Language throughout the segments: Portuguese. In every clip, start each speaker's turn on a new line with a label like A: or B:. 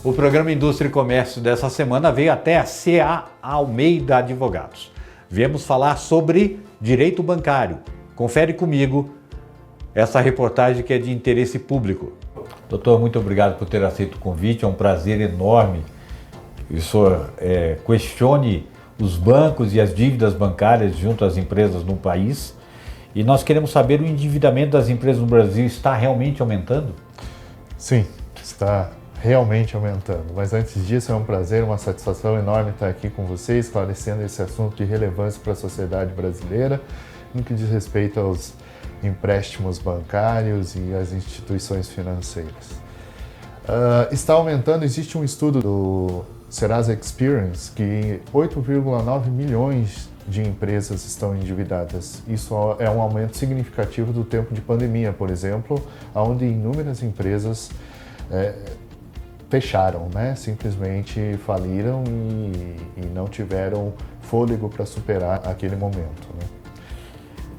A: O programa Indústria e Comércio dessa semana veio até a CA Almeida Advogados. Viemos falar sobre direito bancário. Confere comigo essa reportagem que é de interesse público. Doutor, muito obrigado por ter aceito o convite, é um prazer enorme que o senhor questione os bancos e as dívidas bancárias junto às empresas no país. E nós queremos saber, o endividamento das empresas no Brasil está realmente aumentando?
B: Sim, está realmente aumentando. Mas antes disso, é um prazer, uma satisfação enorme estar aqui com vocês, esclarecendo esse assunto de relevância para a sociedade brasileira, no que diz respeito aos empréstimos bancários e às instituições financeiras. Está aumentando, existe um estudo do Serasa Experience que 8,9 milhões de empresas estão endividadas. Isso é um aumento significativo do tempo de pandemia, por exemplo, onde inúmeras empresas fecharam, né? Simplesmente faliram e não tiveram fôlego para superar aquele momento, né?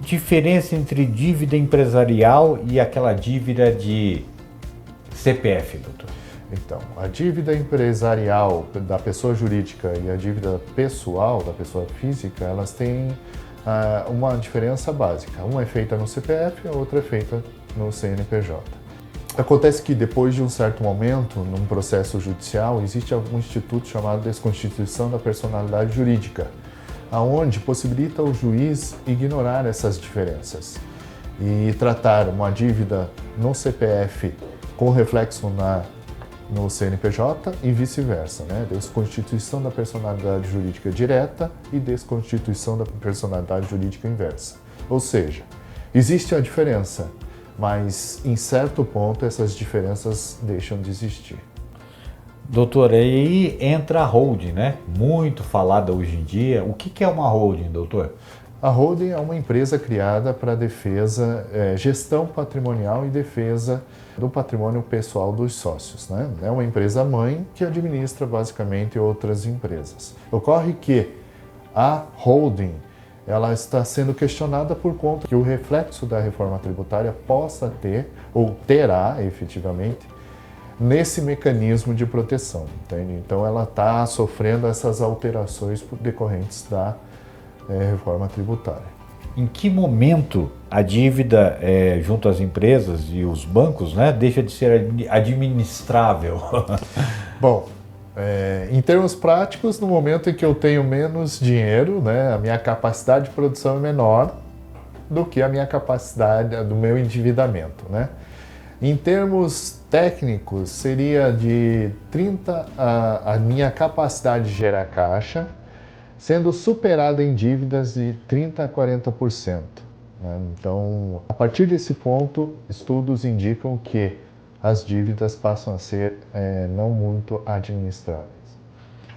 A: Diferença entre dívida empresarial e aquela dívida de CPF, doutor?
B: Então, a dívida empresarial da pessoa jurídica e a dívida pessoal da pessoa física, elas têm uma diferença básica. Uma é feita no CPF, a outra é feita no CNPJ. Acontece que depois de um certo momento, num processo judicial, existe um instituto chamado desconstituição da personalidade jurídica, aonde possibilita o juiz ignorar essas diferenças e tratar uma dívida no CPF com reflexo no CNPJ e vice-versa, né? Desconstituição da personalidade jurídica direta e desconstituição da personalidade jurídica inversa. Ou seja, existe a diferença, mas em certo ponto essas diferenças deixam de existir.
A: Doutor, aí entra a holding, né? Muito falada hoje em dia. O que é uma holding, doutor?
B: A holding é uma empresa criada para defesa, gestão patrimonial e defesa do patrimônio pessoal dos sócios, né? É uma empresa mãe que administra basicamente outras empresas. Ocorre que a holding ela está sendo questionada por conta que o reflexo da reforma tributária possa ter, ou terá efetivamente, nesse mecanismo de proteção, entende? Então ela está sofrendo essas alterações decorrentes da reforma tributária.
A: Em que momento a dívida junto às empresas e os bancos, né, deixa de ser administrável?
B: Bom, em termos práticos, no momento em que eu tenho menos dinheiro, né, a minha capacidade de produção é menor do que a minha capacidade do meu endividamento, né? Em termos técnicos, seria de 30% a minha capacidade de gerar caixa, sendo superada em dívidas de 30% a 40%. Né? Então, a partir desse ponto, estudos indicam que as dívidas passam a ser não muito administráveis.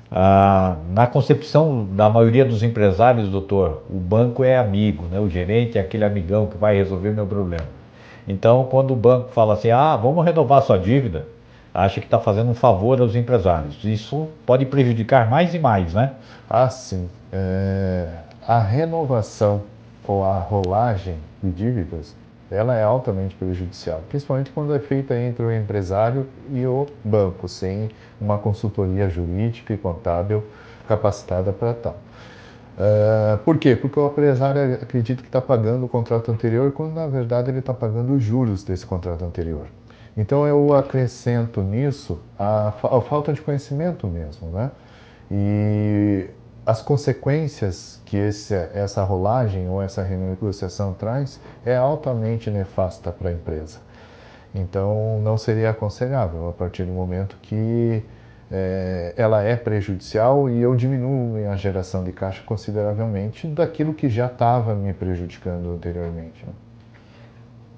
A: Na concepção da maioria dos empresários, doutor, o banco é amigo, né? O gerente é aquele amigão que vai resolver meu problema. Então, quando o banco fala assim, vamos renovar sua dívida, acha que está fazendo um favor aos empresários. Isso pode prejudicar mais e mais, né?
B: Sim. A renovação ou a rolagem de dívidas, ela é altamente prejudicial, principalmente quando é feita entre o empresário e o banco, sem uma consultoria jurídica e contábil capacitada para tal. Por quê? Porque o empresário acredita que está pagando o contrato anterior, quando na verdade ele está pagando os juros desse contrato anterior. Então eu acrescento nisso a falta de conhecimento mesmo, né? E as consequências que essa rolagem ou essa renegociação traz é altamente nefasta para a empresa. Então não seria aconselhável a partir do momento que ela é prejudicial e eu diminuo a geração de caixa consideravelmente daquilo que já estava me prejudicando anteriormente, né?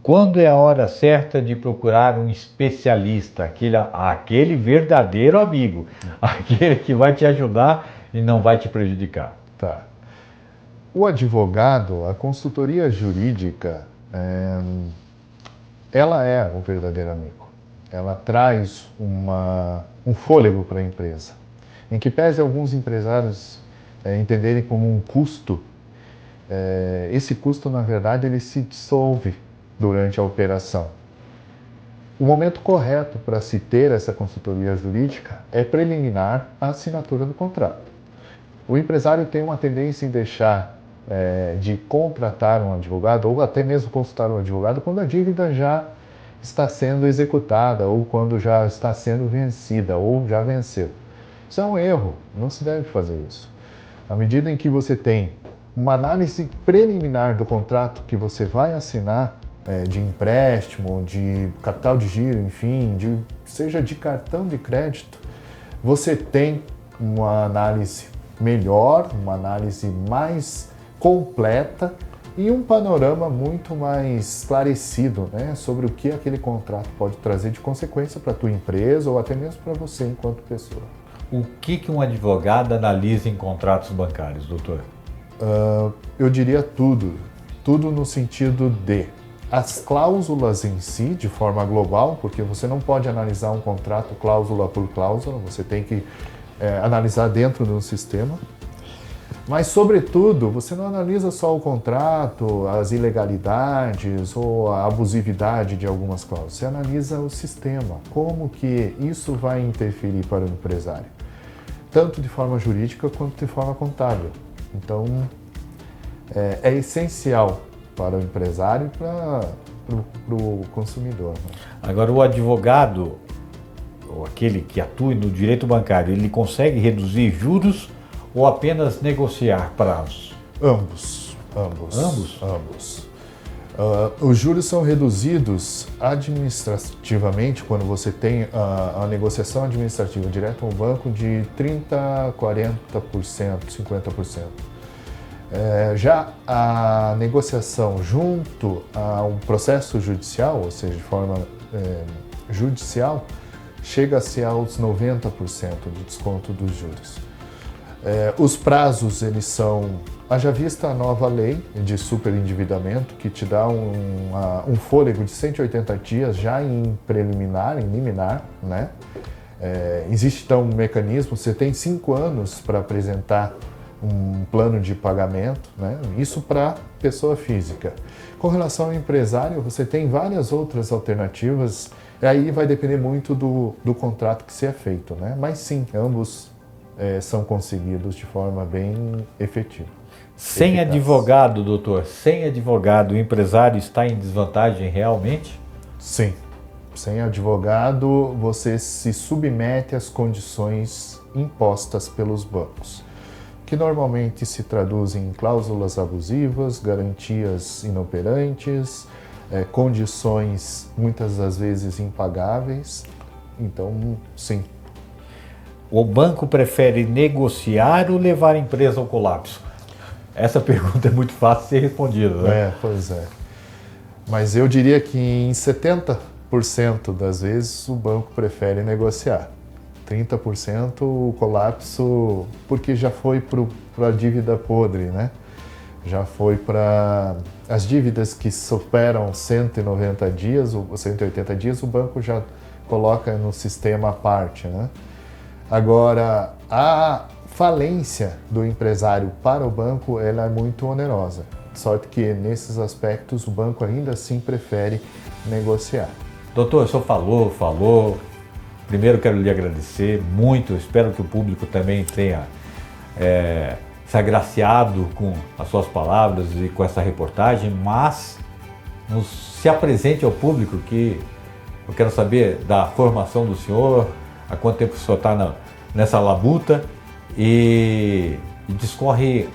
A: Quando é a hora certa de procurar um especialista, aquele verdadeiro amigo, aquele que vai te ajudar e não vai te prejudicar?
B: Tá. O advogado, a consultoria jurídica, ela é o verdadeiro amigo. Ela traz um fôlego para a empresa, em que pese alguns empresários entenderem como um custo, esse custo, na verdade, ele se dissolve durante a operação. O momento correto para se ter essa consultoria jurídica é preliminar à assinatura do contrato. O empresário tem uma tendência em deixar de contratar um advogado ou até mesmo consultar um advogado quando a dívida já está sendo executada ou quando já está sendo vencida ou já venceu. Isso é um erro, não se deve fazer isso. À medida em que você tem uma análise preliminar do contrato que você vai assinar, de empréstimo, de capital de giro, enfim, seja de cartão de crédito, você tem uma análise melhor, uma análise mais completa e um panorama muito mais esclarecido, né, sobre o que aquele contrato pode trazer de consequência para a tua empresa ou até mesmo para você enquanto pessoa.
A: O que um advogado analisa em contratos bancários, doutor?
B: Eu diria tudo no sentido de as cláusulas em si, de forma global, porque você não pode analisar um contrato cláusula por cláusula, você tem que analisar dentro de um sistema. Mas, sobretudo, você não analisa só o contrato, as ilegalidades ou a abusividade de algumas cláusulas. Você analisa o sistema, como que isso vai interferir para o empresário, tanto de forma jurídica quanto de forma contábil. Então, é essencial para o empresário e para o consumidor. Né?
A: Agora, o advogado, ou aquele que atua no direito bancário, ele consegue reduzir juros ou apenas negociar prazos?
B: Ambos. Os juros são reduzidos administrativamente quando você tem a negociação administrativa direto ao banco de 30%, 40%, 50%. Já a negociação junto a um processo judicial, ou seja, de forma judicial, chega a ser aos 90% de desconto dos juros. Os prazos, eles são, haja vista a nova lei de superendividamento, que te dá um fôlego de 180 dias já em preliminar, em liminar, né? Existe então um mecanismo, você tem 5 anos para apresentar um plano de pagamento, né? Isso para pessoa física. Com relação ao empresário, você tem várias outras alternativas, e aí vai depender muito do contrato que se é feito, né? Mas sim, ambos são conseguidos de forma bem efetiva.
A: Sem advogado, doutor, sem advogado, o empresário está em desvantagem realmente?
B: Sim. Sem advogado, você se submete às condições impostas pelos bancos, que normalmente se traduzem em cláusulas abusivas, garantias inoperantes, condições muitas das vezes impagáveis. Então, sim.
A: O banco prefere negociar ou levar a empresa ao colapso? Essa pergunta é muito fácil de ser respondida, né?
B: Pois é. Mas eu diria que em 70% das vezes o banco prefere negociar. 30% o colapso, porque já foi para a dívida podre, né? Já foi para as dívidas que superam 190 dias ou 180 dias, o banco já coloca no sistema à parte, né? Agora, a falência do empresário para o banco, ela é muito onerosa. De sorte que, nesses aspectos, o banco ainda assim prefere negociar.
A: Doutor, o senhor falou. Primeiro, quero lhe agradecer muito. Espero que o público também tenha se agraciado com as suas palavras e com essa reportagem, mas se apresente ao público, que eu quero saber da formação do senhor, há quanto tempo o senhor está nessa labuta, e discorre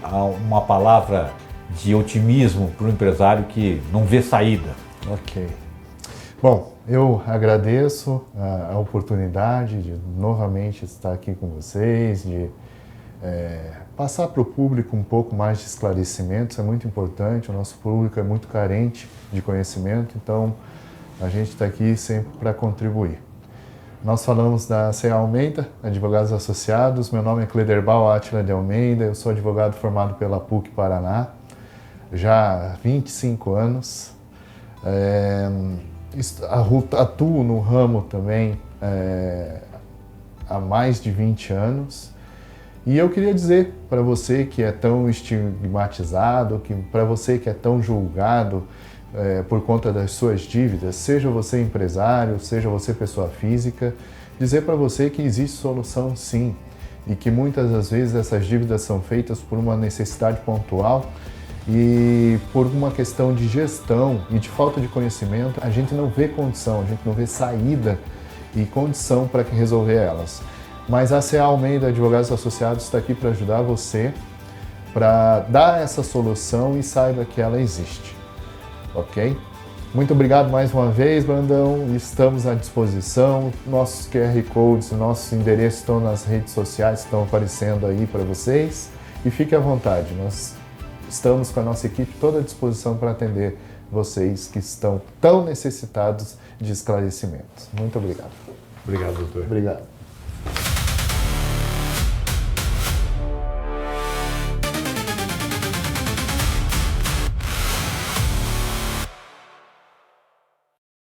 A: uma palavra de otimismo para o empresário que não vê saída.
B: Ok. Bom, eu agradeço a oportunidade de novamente estar aqui com vocês, de passar para o público um pouco mais de esclarecimento. Isso é muito importante, o nosso público é muito carente de conhecimento, então a gente está aqui sempre para contribuir. Nós falamos da C.A. Almeida, Advogados Associados. Meu nome é Clederbal Átila de Almeida, eu sou advogado formado pela PUC Paraná, já há 25 anos. Atuo no ramo também há mais de 20 anos. E eu queria dizer para você que é tão estigmatizado, para você que é tão julgado, por conta das suas dívidas, seja você empresário, seja você pessoa física, dizer para você que existe solução sim, e que muitas das vezes essas dívidas são feitas por uma necessidade pontual e por uma questão de gestão e de falta de conhecimento, a gente não vê condição, a gente não vê saída e condição para resolver elas. Mas a CA Almeida Advogados Associados está aqui para ajudar você, para dar essa solução e saiba que ela existe, ok? Muito obrigado mais uma vez, Brandão, estamos à disposição, nossos QR Codes, nossos endereços estão nas redes sociais, estão aparecendo aí para vocês e fique à vontade, nós estamos com a nossa equipe toda à disposição para atender vocês que estão tão necessitados de esclarecimentos. Muito obrigado.
A: Obrigado, doutor.
B: Obrigado.